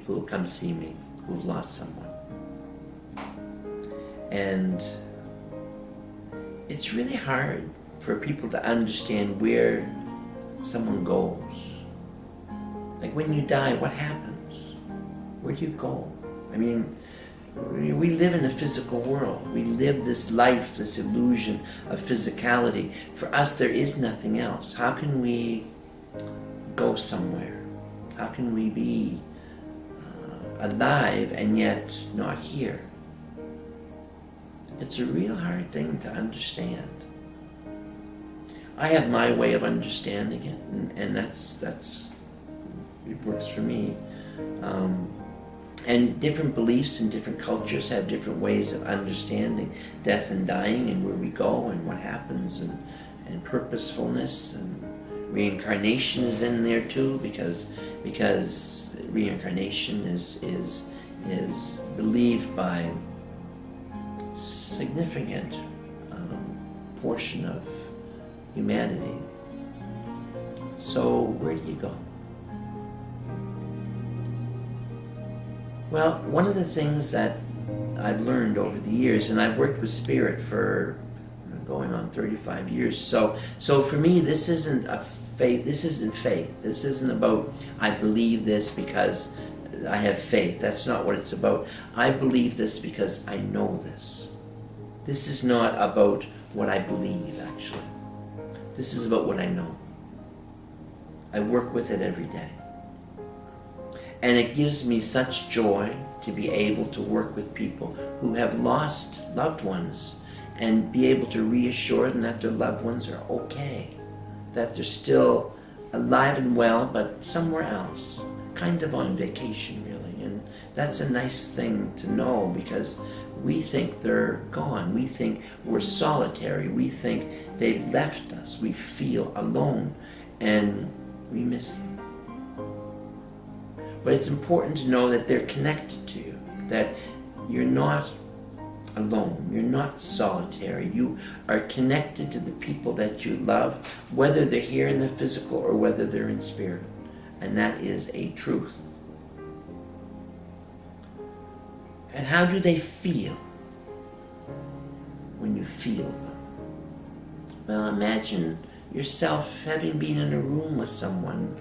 people who come see me who've lost someone. And it's really hard for people to understand where someone goes. Like when you die, what happens? Where do you go? I mean, we live in a physical world. We live this life, this illusion of physicality. For us, there is nothing else. How can we go somewhere? How can we be alive and yet not here? It's a real hard thing to understand. I have my way of understanding it, and that's it works for me. And different beliefs and different cultures have different ways of understanding death and dying and where we go and what happens and purposefulness, and reincarnation is in there too, because reincarnation is believed by significant portion of humanity. So where do you go? Well, one of the things that I've learned over the years, and I've worked with spirit for going on 35 years, so for me this isn't faith. This isn't about I believe this because I have faith. That's not what it's about. I believe this because I know this. This is not about what I believe, actually. This is about what I know. I work with it every day. And it gives me such joy to be able to work with people who have lost loved ones and be able to reassure them that their loved ones are okay, that they're still alive and well, but somewhere else, kind of on vacation, really. And that's a nice thing to know, because we think they're gone. We think we're solitary. We think they've left us. We feel alone, and we miss them. But it's important to know that they're connected to you, that you're not alone, you're not solitary. You are connected to the people that you love, whether they're here in the physical or whether they're in spirit. And that is a truth. And how do they feel when you feel them? Well, imagine yourself having been in a room with someone.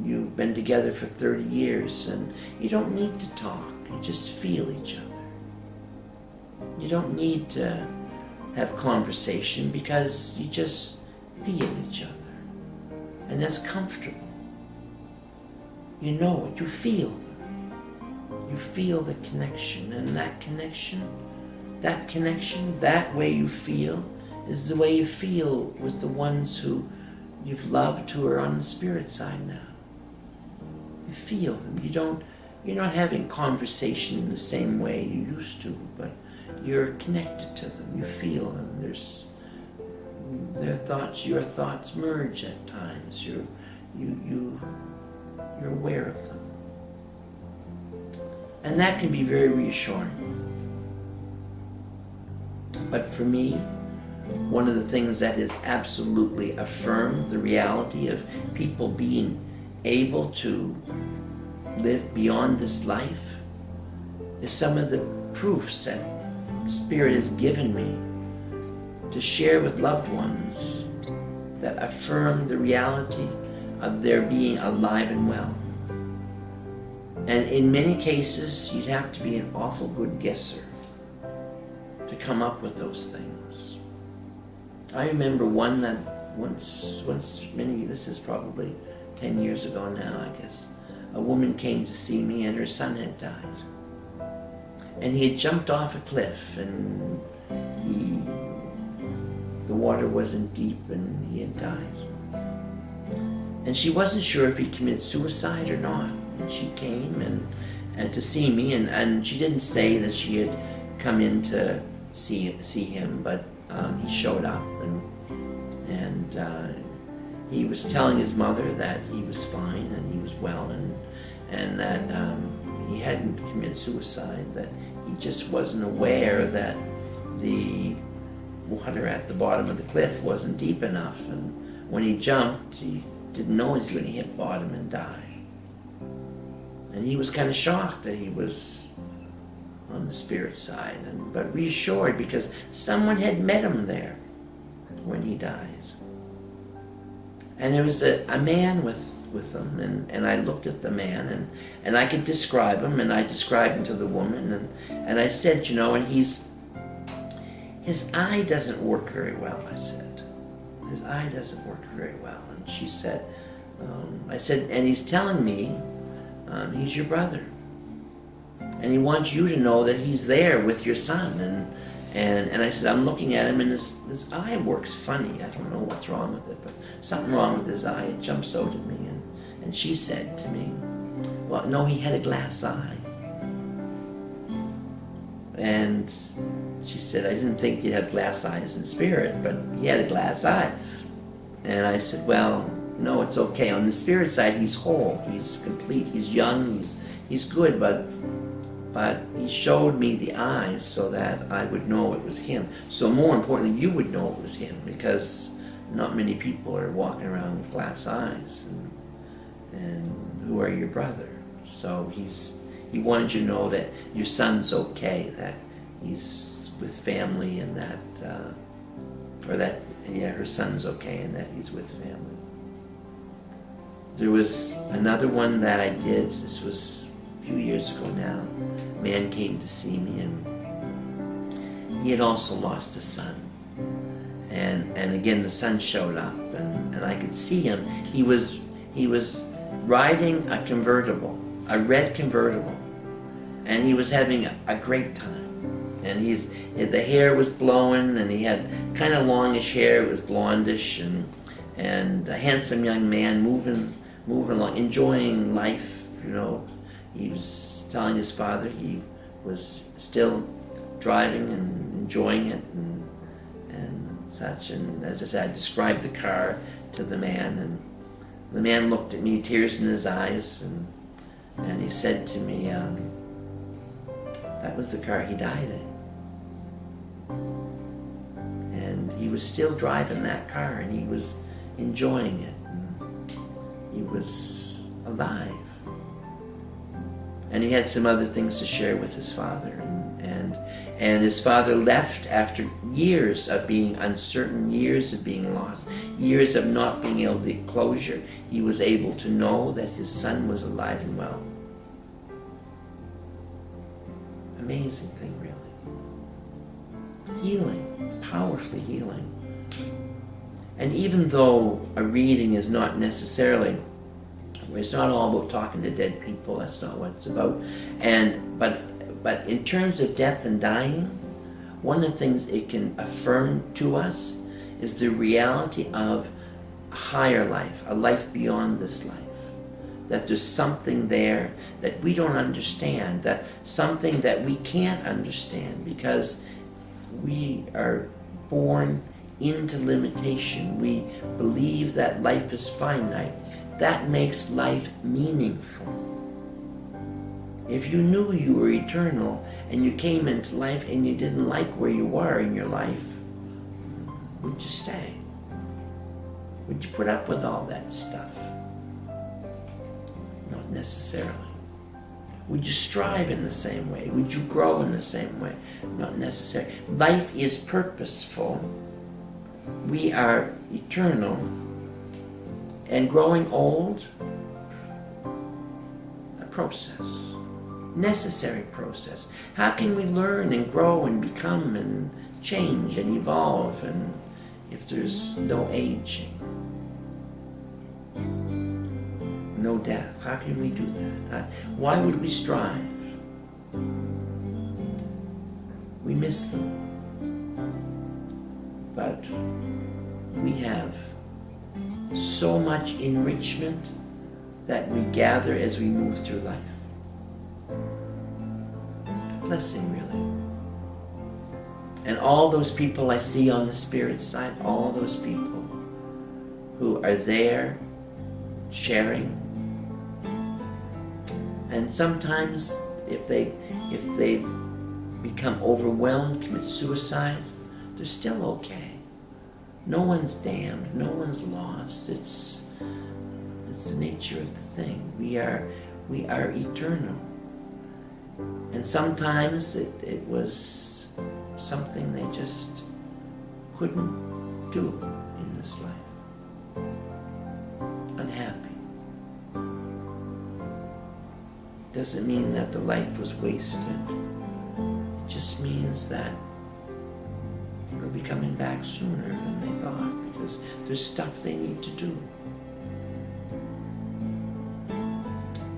You've been together for 30 years and you don't need to talk. You just feel each other. You don't need to have conversation because you just feel each other. And that's comfortable. You know it. You feel them. You feel the connection. And that connection, that way you feel is the way you feel with the ones who you've loved who are on the spirit side now. You feel them. You're not having conversation in the same way you used to, but you're connected to them. You feel them. Their thoughts, your thoughts merge at times. You're aware of them. And that can be very reassuring. But for me, one of the things that has absolutely affirmed the reality of people being able to live beyond this life is some of the proofs that Spirit has given me to share with loved ones that affirm the reality of their being alive and well. And in many cases, you'd have to be an awful good guesser to come up with those things. I remember one that this is probably 10 years ago now, I guess, a woman came to see me and her son had died. And he had jumped off a cliff, and the water wasn't deep and he had died. And she wasn't sure if he committed suicide or not. And she came and to see me, and she didn't say that she had come in to see him, but he showed up, and he was telling his mother that he was fine and he was well, and that he hadn't committed suicide, that he just wasn't aware that the water at the bottom of the cliff wasn't deep enough, and when he jumped, he didn't know he was going to hit bottom and die. And he was kind of shocked that he was on the spirit side, but reassured because someone had met him there when he died. And there was a man with him, and I looked at the man, and I could describe him, and I described him to the woman, and I said, you know, and his eye doesn't work very well, I said. His eye doesn't work very well. And she said, I said, and he's telling me he's your brother. And he wants you to know that he's there with your son. And I said, I'm looking at him, and his eye works funny. I don't know what's wrong with it, but something wrong with his eye. It jumps out at me. And she said to me, well, no, he had a glass eye. And she said, I didn't think he'd have glass eyes in spirit, but he had a glass eye. And I said, well, no, it's okay. On the spirit side, he's whole, he's complete, he's young, he's good, but he showed me the eyes so that I would know it was him. So more importantly, you would know it was him, because not many people are walking around with glass eyes, and who are your brother. So he wanted you to know that your son's okay, that he's with family, and that her son's okay, and that he's with family. There was another one that I did. This was a few years ago now. A man came to see me, and he had also lost a son. And again, the son showed up, and I could see him. He was riding a convertible, a red convertible, and he was having a great time. And the hair was blowing, and he had kind of longish hair. It was blondish, and a handsome young man moving along, enjoying life. You know, he was telling his father he was still driving and enjoying it and such. And as I said, I described the car to the man, and the man looked at me, tears in his eyes, and he said to me, that was the car he died in. And he was still driving that car, and he was enjoying it, and he was alive. And he had some other things to share with his father, and his father left after years of being uncertain, years of being lost, years of not being able to get closure. He was able to know that his son was alive and well. Amazing thing, really. Healing, powerfully healing. And even though a reading is not necessarily, it's not all about talking to dead people, that's not what it's about. But in terms of death and dying, one of the things it can affirm to us is the reality of a higher life, a life beyond this life. That there's something there that we don't understand, that something that we can't understand because we are born into limitation. We believe that life is finite. That makes life meaningful. If you knew you were eternal and you came into life and you didn't like where you were in your life, would you stay? Would you put up with all that stuff? Not necessarily. Would you strive in the same way? Would you grow in the same way? Not necessarily. Life is purposeful. We are eternal. And growing old, a process. Necessary process. How can we learn and grow and become and change and evolve and if there's no aging? No death. How can we do that? Why would we strive? We miss them. But we have so much enrichment that we gather as we move through life. Blessing, really. And all those people I see on the spirit side, all those people who are there sharing. And sometimes if they become overwhelmed, commit suicide, they're still okay. No one's damned, no one's lost. It's the nature of the thing. We are eternal. And sometimes it was something they just couldn't do in this life. Unhappy. Doesn't mean that the life was wasted. It just means that they'll be coming back sooner than they thought, because there's stuff they need to do.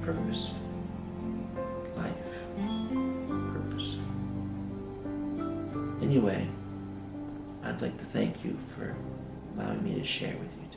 Purposeful life. Purposeful. Anyway, I'd like to thank you for allowing me to share with you today.